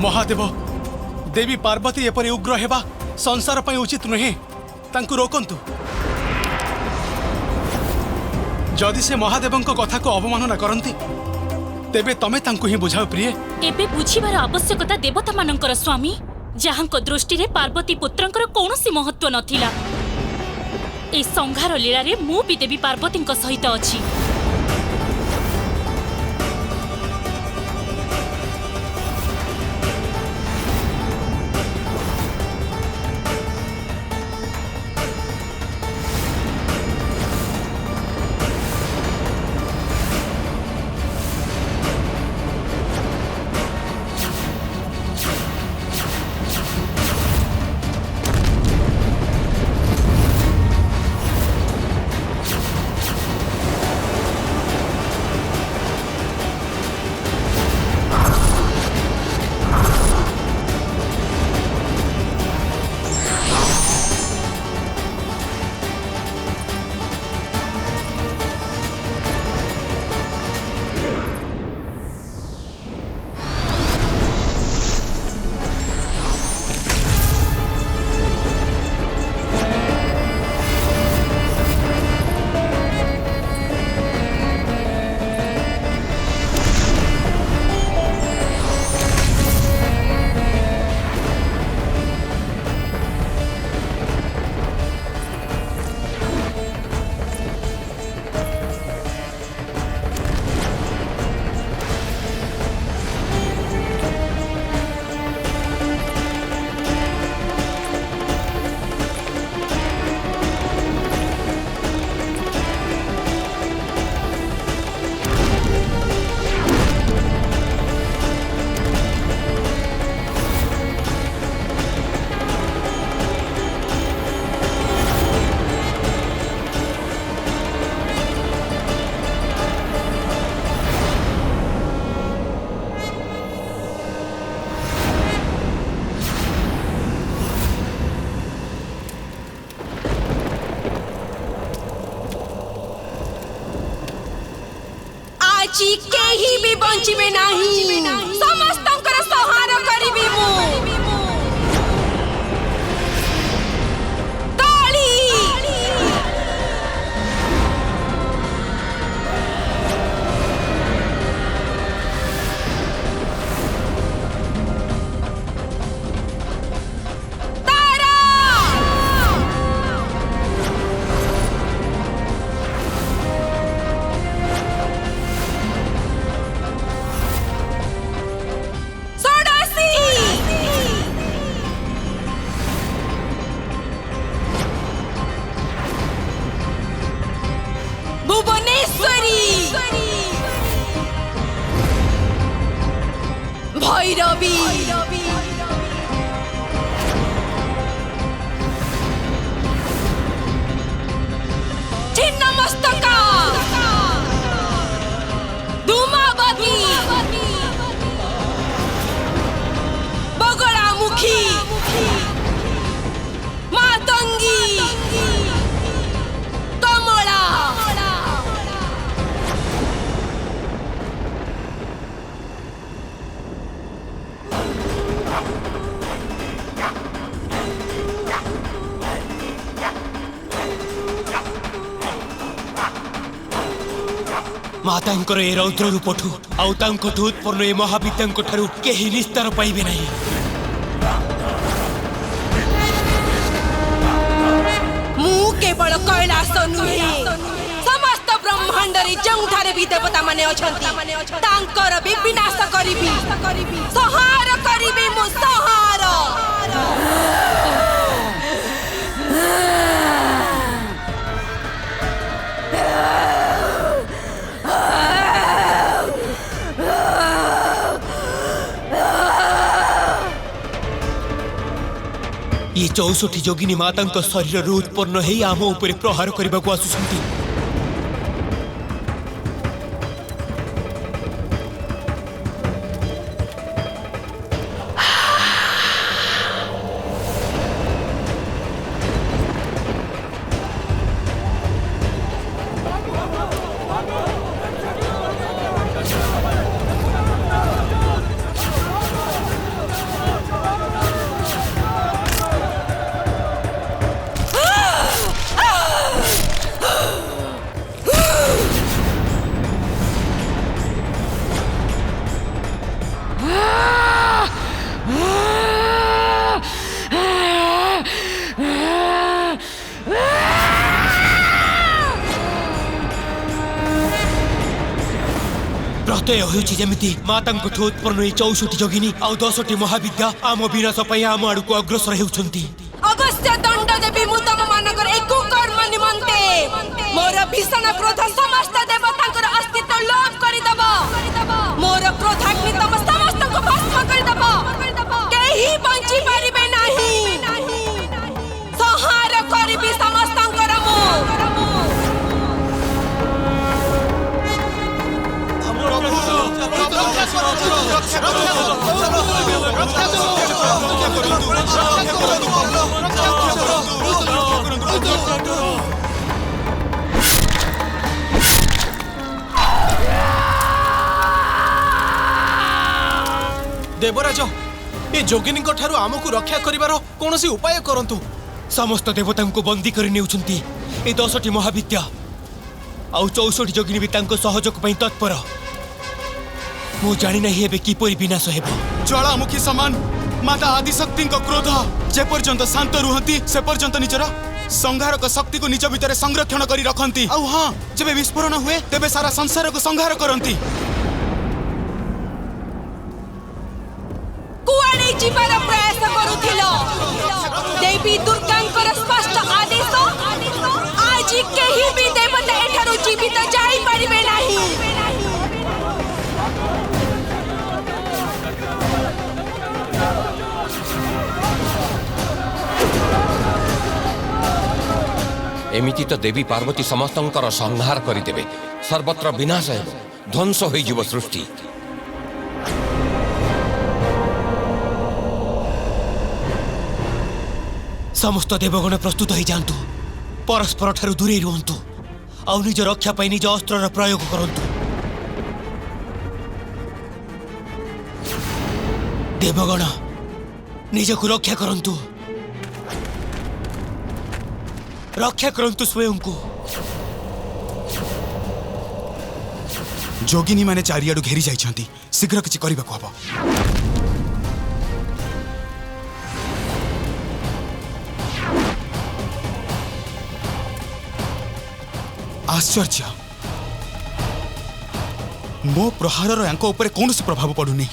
महादेव देवी पार्वती एपरी उग्र हेबा संसार पई उचित नुहे। तांकु रोकंतु। जदि से महादेवंक कथा को अवमानना करंती तेबे तमे तांकु ही बुझाओ प्रिय। एबे बुझिबार आवश्यकता देवता मानकर स्वामी जहांक दृष्टि रे पार्वती पुत्रंकर कौनसी महत्व नथिला। ए संघार लीला रे मु भी देवी पार्वती सहित अछि। केही भी बंचिबे नाही। समस्तंकर संहार करिबी मु। ताली तारा भैरवी छिन्नमस्तका धूमावती बगड़ामुखी मातंगी कमला मातांकर ए रौद्र रूपठू आउ तांकठू उत्पन्न ए महाविद्यांक ठारू केही निस्तार पाइबे नाही। मु केवल कैलाश नुहे समस्त ब्रह्मांड रे जोठारे भी देवता माने अछंती तांकर भी विनाश करिबी संहार करिबी मु संहार। ये 64 जोगिनी मातांक शरीर उत्पन्न हे आम उपरे प्रहार करने को आसुछंती। ସତେ ହେଉଛି ଯେମିତି ମାତାଙ୍କଠୁ ଉତ୍ପନ୍ନ ଏଇ 64 ଯୋଗିନୀ ଆଉ 10ଟି ମହାବିଦ୍ୟା ଆମ ବିନାଶ ପାଇଁ ଆମ ଆଡ଼କୁ ଅଗ୍ରସର ହେଉଛନ୍ତି। ଅବଶ୍ୟ ଦଣ୍ଡ ଦେବି ମୁଁ ତମମାନଙ୍କର ଏ କୁକର୍ମ ନିମନ୍ତେ। ମୋର ଭୀଷଣ କ୍ରୋଧ ସମସ୍ତ ଦେବତାଙ୍କର ଅସ୍ତିତ୍ୱ ଲୋପ କରିଦେବ। ମୋର କ୍ରୋଧାଗ୍ନି ତମ ସମସ୍ତଙ୍କୁ ଭସ୍ମ କରିଦେବ। କେହି ବଞ୍ଚି ପାରିବେ ନାହିଁ। ସଂହାର କରିବି ସମସ୍ତଙ୍କର ମୁଁ। देवराज ए जोगिनी ठारू आमको रक्षा करिवार कोनोसी उपाय करंतु। समस्त देवता को बंदी कर नेउछंती ए 10टी महाविद्या आउ 64 जोगिनी भी तांको सहयोग पई तत्पर। मु जानि नाही हेबे किपरि विनाश हेबो। ज्वालामुखी समान माता आदिशक्ति क्रोध जे पर्यंत शांत रुहंती से पर्यंत निजर संहारक शक्ति को निज भितर संरक्षण करी रखंती। आउ हां जेबे विस्फोरण हुए तेबे सारा संसार को संहार करंती। कुआडे जीवार प्रयास करुथिलो। देवी दुर्गांकर स्पष्ट आदेश आज केही भी देवता एठारु जीवित जाई परिबे नाही। एमिति तो देवी पार्वती समस्तंकर संहार करिदेबे। सर्वत्र विनाश है, ध्वंस होई जीव सृष्टि। समस्त देवगण प्रस्तुत हो जातु। परस्पर ठारू दूरे रुहतु आ निज रक्षा पाई निज अस्त्र प्रयोग करंतु। देवगण निज को रक्षा करंतु, रक्षा करंतु स्वयं को। जोगिनी माने चारियाडू घेरी जाइछंती। शीघ्र किछि करिबाको हबो। आश्चर्य मो प्रहारर यांको ऊपर कौनसी प्रभाव पड़ुनी।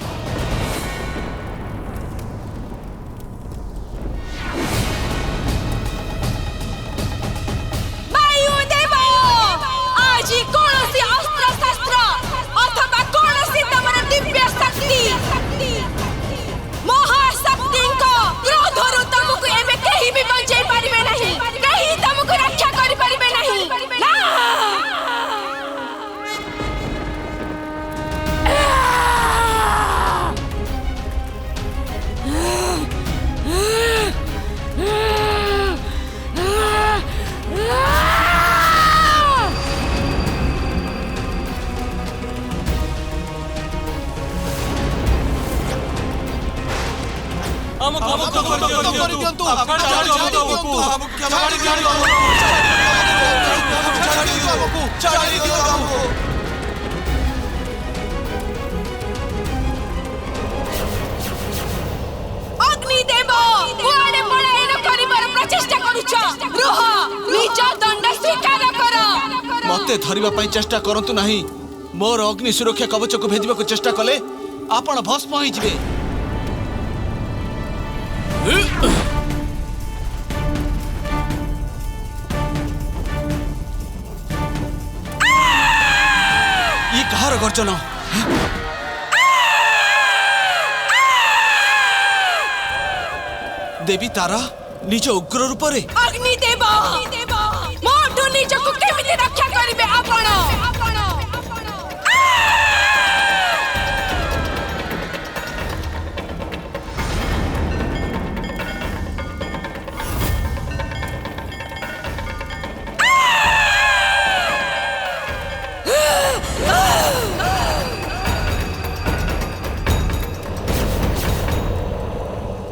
वायुदेव आज कोनसी अस्त्र शस्त्र अथवा कोनसी तमर दिव्य शक्ति महाशक्ति को क्रोधरु तुमको एमे केही भी बंचाई परिबे नहीं। केही तुमको रक्षा करि परिबे नहीं। ना अग्निदेव कुआडे पलायन करिबार प्रचेष्टा करूछ। रुह निज दंड स्वीकार कर। मते धरिबा पई चेष्टा करंतु नाही। मोर अग्नि सुरक्षा कवच को भेदिबा को चेष्टा कले आपण भस्म होई जिवे। ये कहार गर्जन? देवी तारा निज उग्र रूप रे। अग्निदेव मोठु निजको केमिति रक्षा करिबे आपण?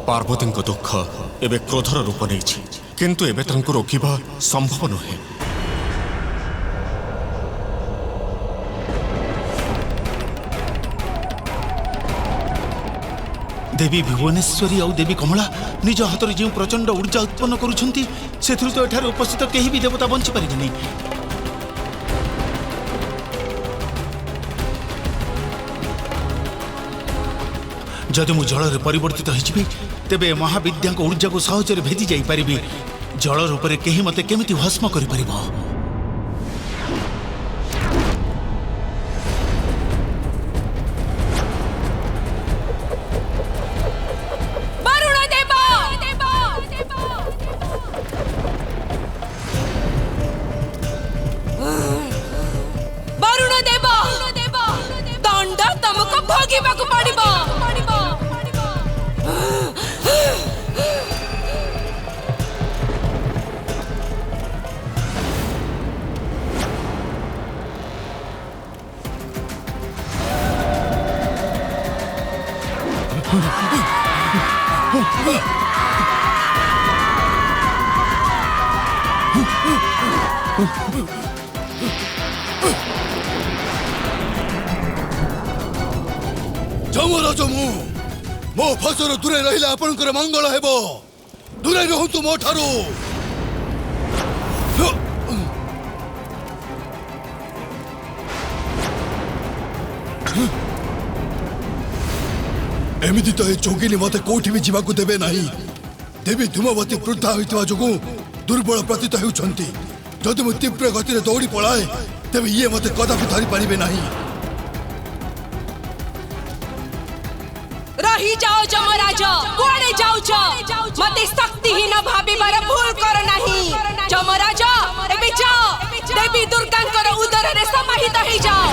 पार्वती दुख एवं क्रोधर रूप नहीं, किंतु एबे तांको रोकिबा संभव नुहे। देवी भुवनेश्वरी और देवी कमला निज हाथ जो प्रचंड ऊर्जा उत्पन्न करुछंती सेथुरु तो एठार उपस्थित केही भी देवता बंची परिबेनी। जदि मु जल परिवर्तित होइछि तेबे महाविद्या ऊर्जा को सहजरे भेजी जाई परिबि जल रूप केही मते केमिति भस्म करि परिबो जमराज मो फसल दूरे रहिले आपनकर मंगल हेबो दूरे रहतु मो ठारू एमिति तो ए चौकीनी मते कोठी भी जीवाकू देबे नाही देवी धूमवती वृद्धा होइतवा जोगु दुर्बल प्रतीत हेउछंती जदि मु तीव्र गति रे दौड़ी पळाए तेबे ये मते कदापि धरि पारिबे नाही रही जाओ जमराज कुआडे जाउछ मते शक्तिहीन भाबिबार भूल कर नाही जमराज एबे जाओ देवी दुर्गांकर उदर रे समाहित हेइ जाओ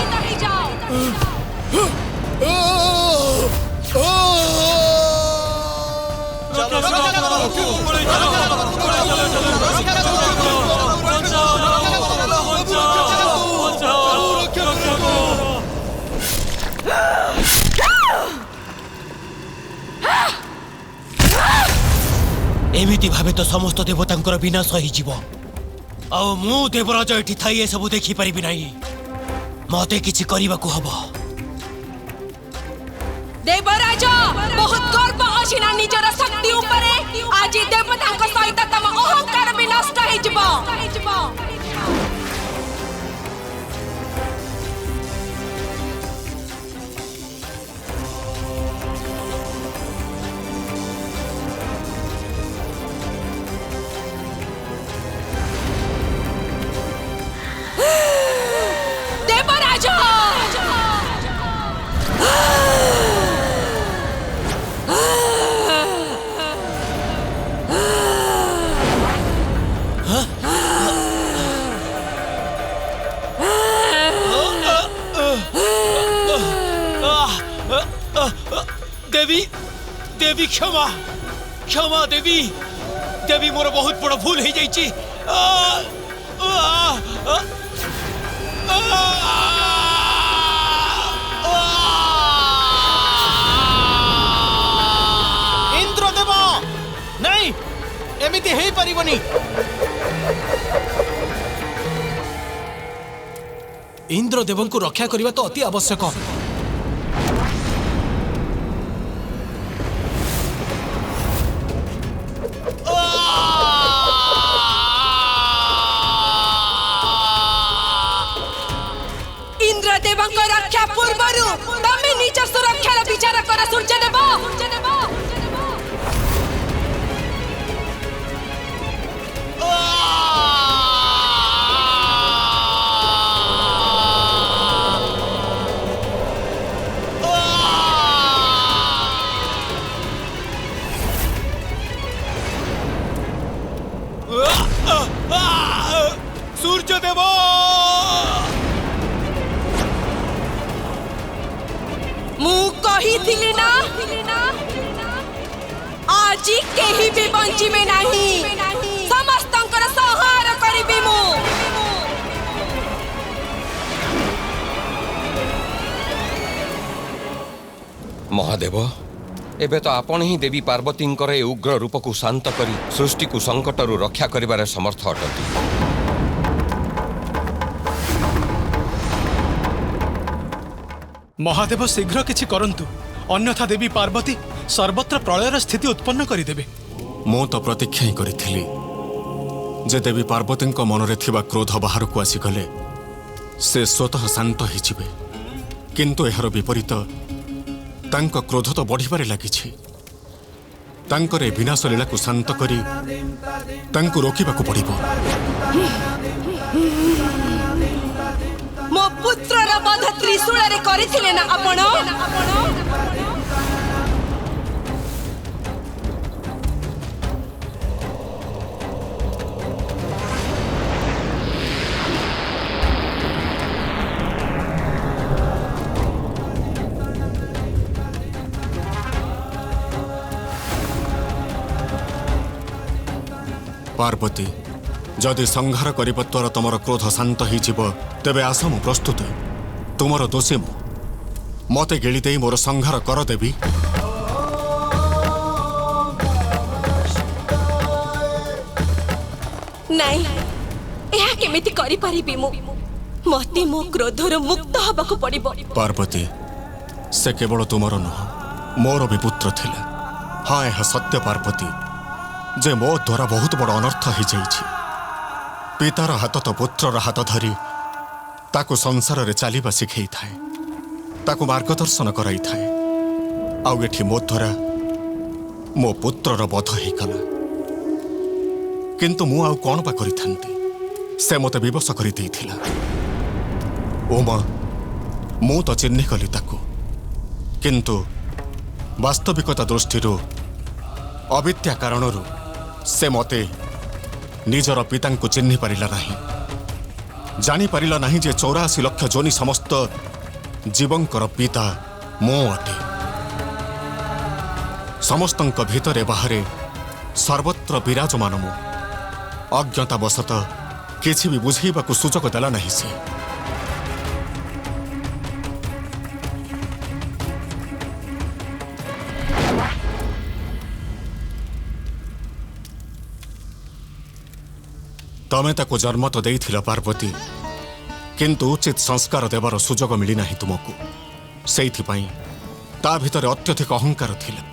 एमिति भावे तो समस्त देवतांकर विनाश होई जीव आ मु देवराज एठी थाई ए सब देखि परिबि नाही मते किछि करिबाकू हबो देवराज बहुत गर्व अछि ना निजर शक्ति ऊपर आज देवतांक सहित तम अहंकार भी नष्ट हेइ जिवो देवराज देवी देवी क्षमा क्षमा देवी देवी मोर बहुत बड़ भूल हो जाइए इंद्रदेव नहीं एमिति हेई परिबनी इंद्रदेव को रक्षा करने तो अति आवश्यक इंद्रदेवंक रक्षा पूर्वरु तमे निज सुरक्षार विचार कर सूर्यदेव सूर्यदेव मु कही ना आज केही भी बंची में नहीं समस्तंकर संहार करिबी मु महादेव एबे तो आपण ही देवी पार्वती ए उग्र रूप को शांत करी सृष्टि को संकटरू रक्षा करिबार समर्थ अटंती महादेव शीघ्र किछि करंतु अन्यथा देवी पार्वती सर्वत्र प्रलयर स्थिति उत्पन्न करिदेबे मु तो प्रतीक्षा ही करिथिली जे देवी पार्वती मन रे थिबा क्रोध बाहर को आसी गले से स्वतः शांत हिजिबे किंतु एहर विपरीत तांको क्रोध तो बढ़िबारे लागिछि तांकरे विनाश लीला को शांत करी तांको रोकिबाकू पड़िबो। मो पुत्रर बध त्रिशूलरे करिथिले ना आपण? पार्वती जदि संहार कर तुमर क्रोध शांत हो तेबे आस मु प्रस्तुत तुमर दोषी मु मते गिली दे मोर संहार कर देवी। नहीं एहा केमिति करि परिबि मु मते मो क्रोधर मुक्त हबाकू पड़िबो। पार्वती से केवल तुमर नुह मोर भी पुत्र थिला। हाँ यह सत्य पार्वती जे मो द्वारा बहुत बड़ अनर्थ हो जाइछि। पितार हाथ तो पुत्रर हाथ धरी ताकू संसार रे चलिबा शिखई थाए ताकू मार्गदर्शन कराई थाए। आउ एठी मो द्वारा मो पुत्रर बध होइकला किंतु मु आउ कोन बा करिथांती से मते विवश करि देइथिला। ओमा मु तो चिन्हि कली ताकू किंतु वास्तविकता दृष्टिरू अविद्या कारणरू से मते निजर पिता को चिन्हि पारिला नहीं जानी पारिला नहीं जे 84 लाख जोनि समस्त जीवंकर पिता मो अटे। समस्तंक भितरे बाहरे सर्वत्र विराजमान मो अज्ञतावशत किछि भी बुझेबाकू सुजोग देला नहीं से। तमे ताको जन्म तो देइथिला पार्वती किंतु उचित संस्कार देवार सुजोग मिली नहीं तुमको। सेइथिपाई ता भितरे अत्यधिक अहंकार थिला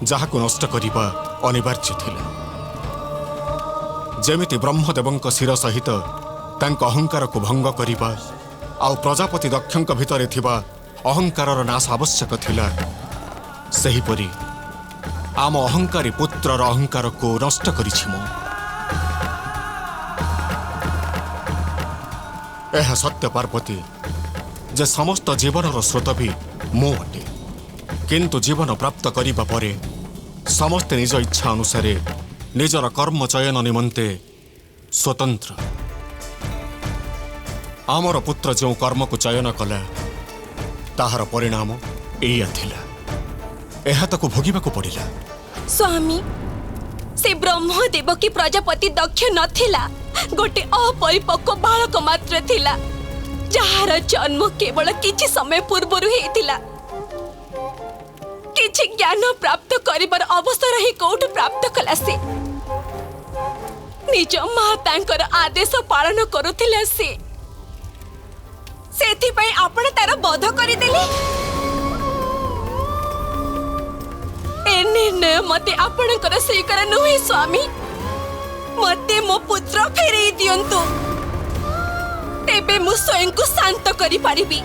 जाहाकू नष्ट करिबा अनिवार्य थिला। जेमिति ब्रह्मदेवंक शिर सहित तांक अहंकार को भंग करिबा आउ प्रजापति दक्षंक भितरे थिबा अहंकारर नाश आवश्यक थिला सेहिपरि आम अहंकारी पुत्रर अहंकार को नष्ट करिछि मो। यह सत्य पार्वती जे समस्त जीवनर स्रोत भी मो अटे किंतु जीवन प्राप्त करिबा परे समस्त निज इच्छा अनुसार निजर कर्म चयन निमंते स्वतंत्र। आमर पुत्र जो कर्म को चयन कला ताहार परिणाम एया थिला एहा ताको भोगिबाकू पड़िला। स्वामी से ब्रह्मदेव की प्रजापति दक्ष नथिला गोटे अपरिपक्व बालक मात्र थिला जहार जन्म केवल किछि समय पूर्वरु हेतिला। किछि ज्ञान प्राप्त करिबार अवसर ही कोठ प्राप्त कला से निज मातांकर आदेश पालन करुथिला से सेथिपई आपण तार बध करिदेले। ए निर्णय मते आपणकर स्वीकार नुहे स्वामी मते मो पुत्र फेरई दियंतु तेबे मु स्वयं को शांत करि पारिबी।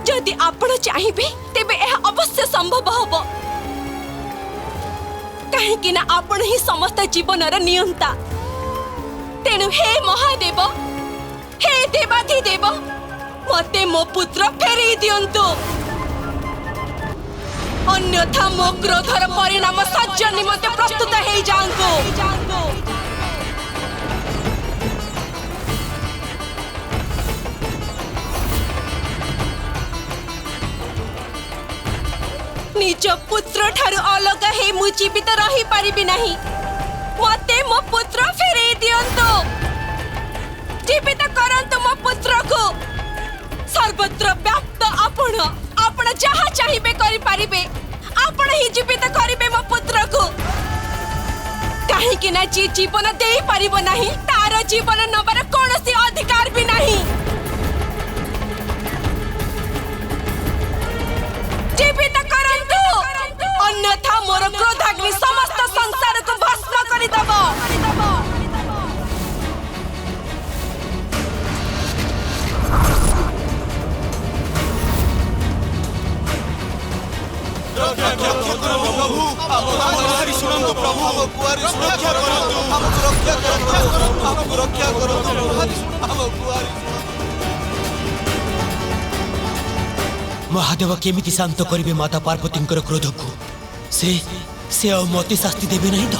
जदि आपण चाहिबे तेबे एहा अवश्य संभव हबो काहे कि ना आपण ही समस्त जीवनर नियंता। तेनु हे महादेव हे देवाधिदेव मते मो पुत्र फेरई दियंतु अन्यथा मो क्रोधर परिणाम सह्य निमंते प्रस्तुत हे जांतु। निज पुत्र ठारू अलग हे मु जीवित रही पारिबी नहीं मते मो पुत्र फेरई दियंतु जीवित करंतु मो पुत्र को सर्वत्र व्याप्त आपण आपण जहा चाहिबे करि पारिबे आपण ही जीवित करिबे मो पुत्र को काहे कि ना जी जीवन देई पारिबो नाही तार जीवन नबर कोनोसी अधिकार भी नहीं। जीवित करंतु अन्यथा मोर क्रोधाग्नि समस्त संसार को भस्म करि दबो। ଶୁଣନ୍ତୁ ପ୍ରଭୁ, ରକ୍ଷା କରନ୍ତୁ। ମହାଦେବ କେମିତି ଶାନ୍ତ କରିବେ ମାତା ପାର୍ବତୀଙ୍କର କ୍ରୋଧକୁ? ସେ ଆଉ ମତେ ଶାସ୍ତି ଦେବେ ନାହିଁ ତ?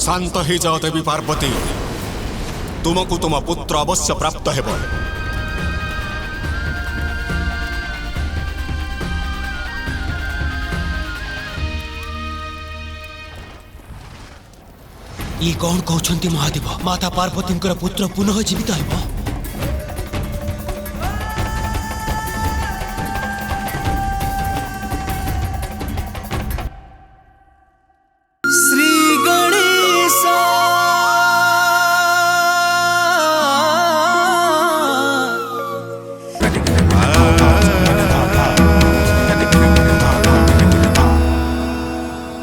ଶାନ୍ତ ହେଇଯାଅ ଦେବୀ ପାର୍ବତୀ, ତୁମକୁ ତୁମ ପୁତ୍ର ଅବଶ୍ୟ ପ୍ରାପ୍ତ ହେବ। ଇଏ କଣ କହୁଛନ୍ତି ମହାଦେବ? ମାତା ପାର୍ବତୀଙ୍କର ପୁତ୍ର ପୁନଃ ଜୀବିତ ହେବ?